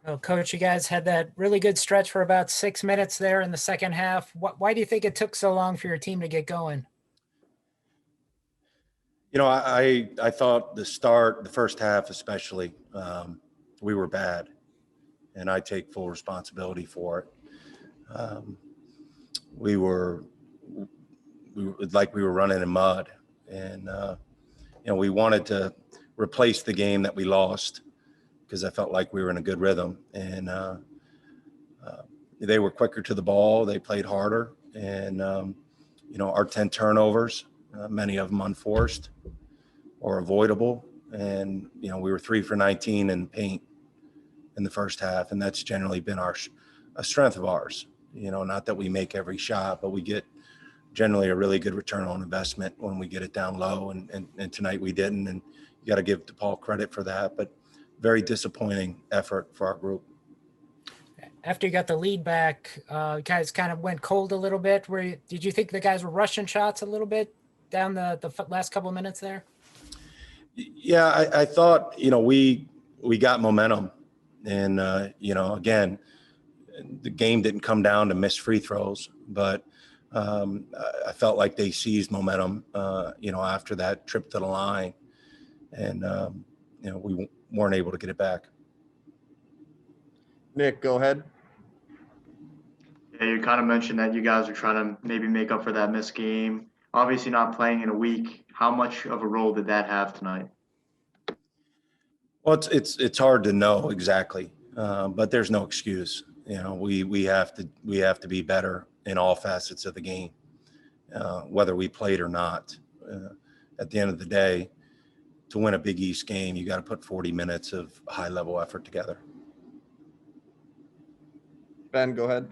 Well, Coach, you guys had that really good stretch for about 6 minutes there in the second half. Why do you think it took so long for your team to get going? I thought the first half especially, we were bad, and I take full responsibility for it. Um, we were like we were running in mud, and we wanted to replace the game that we lost because I felt like we were in a good rhythm, and they were quicker to the ball. They played harder, and our 10 turnovers, many of them unforced or avoidable. And, we were 3 for 19 in paint in the first half. And that's generally been a strength of ours. Not that we make every shot, but we get generally a really good return on investment when we get it down low. And tonight we didn't. And you got to give DePaul credit for that. But very disappointing effort for our group. After you got the lead back, guys kind of went cold a little bit. Did you think the guys were rushing shots a little bit down the last couple of minutes there? Yeah, I thought, we got momentum. And, again, the game didn't come down to missed free throws, but I felt like they seized momentum, after that trip to the line. And, we weren't able to get it back. Nick, go ahead. Yeah, you kind of mentioned that you guys are trying to maybe make up for that missed game. Obviously not playing in a week. How much of a role did that have tonight? Well, it's hard to know exactly, but there's no excuse. We have to be better in all facets of the game, whether we played or not. At the end of the day, to win a Big East game, you got to put 40 minutes of high level effort together. Ben, go ahead.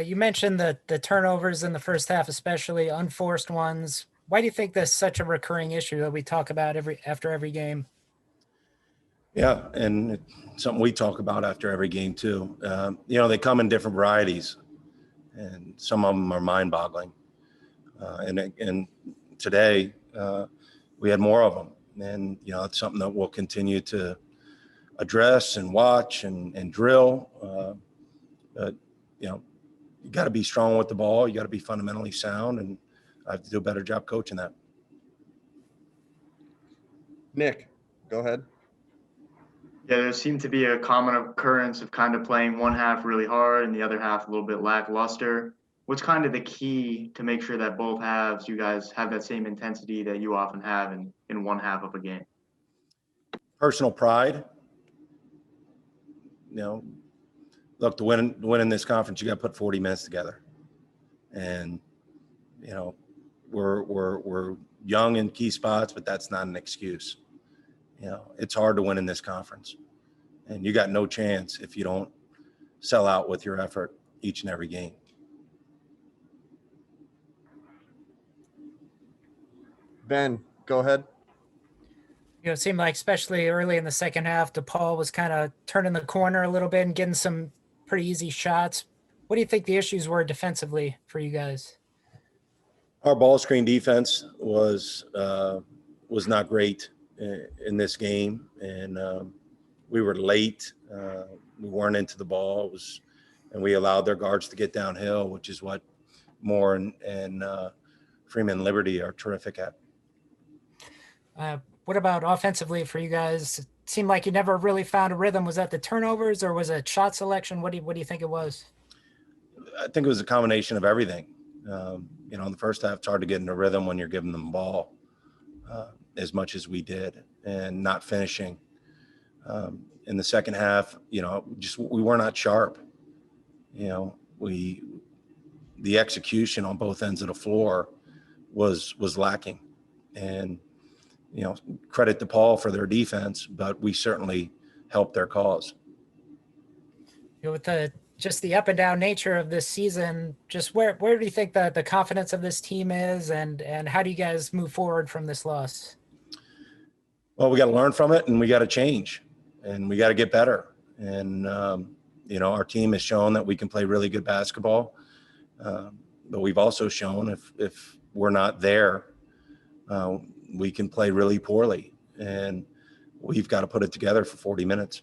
You mentioned the turnovers in the first half, especially unforced ones. Why do you think that's such a recurring issue that we talk about after every game? Yeah, and it's something we talk about after every game too. They come in different varieties, and some of them are mind-boggling. And today we had more of them, and it's something that we'll continue to address and watch and drill. But you got to be strong with the ball. You got to be fundamentally sound, and I have to do a better job coaching that. Nick, go ahead. Yeah, there seemed to be a common occurrence of kind of playing one half really hard and the other half a little bit lackluster. What's kind of the key to make sure that both halves, you guys have that same intensity that you often have in one half of a game? Personal pride. Look, to win in this conference, you got to put 40 minutes together. And, we're young in key spots, but that's not an excuse. It's hard to win in this conference. And you got no chance if you don't sell out with your effort each and every game. Ben, go ahead. It seemed like, especially early in the second half, DePaul was kind of turning the corner a little bit and getting some pretty easy shots. What do you think the issues were defensively for you guys? Our ball screen defense was not great in this game, and we were late. We weren't into the ball. And we allowed their guards to get downhill, which is what Moore and Freeman Liberty are terrific at. What about offensively for you guys? It seemed like you never really found a rhythm. Was that the turnovers or was it shot selection? What do you think it was? I think it was a combination of everything. In the first half, it's hard to get in a rhythm when you're giving them the ball as much as we did and not finishing. In the second half, we were not sharp. The execution on both ends of the floor was lacking. And, credit DePaul for their defense, but we certainly helped their cause. With just the up and down nature of this season, just where do you think the confidence of this team is, and how do you guys move forward from this loss? Well, we got to learn from it, and we got to change, and we got to get better. And, our team has shown that we can play really good basketball, but we've also shown if we're not there, we can play really poorly. And we've got to put it together for 40 minutes.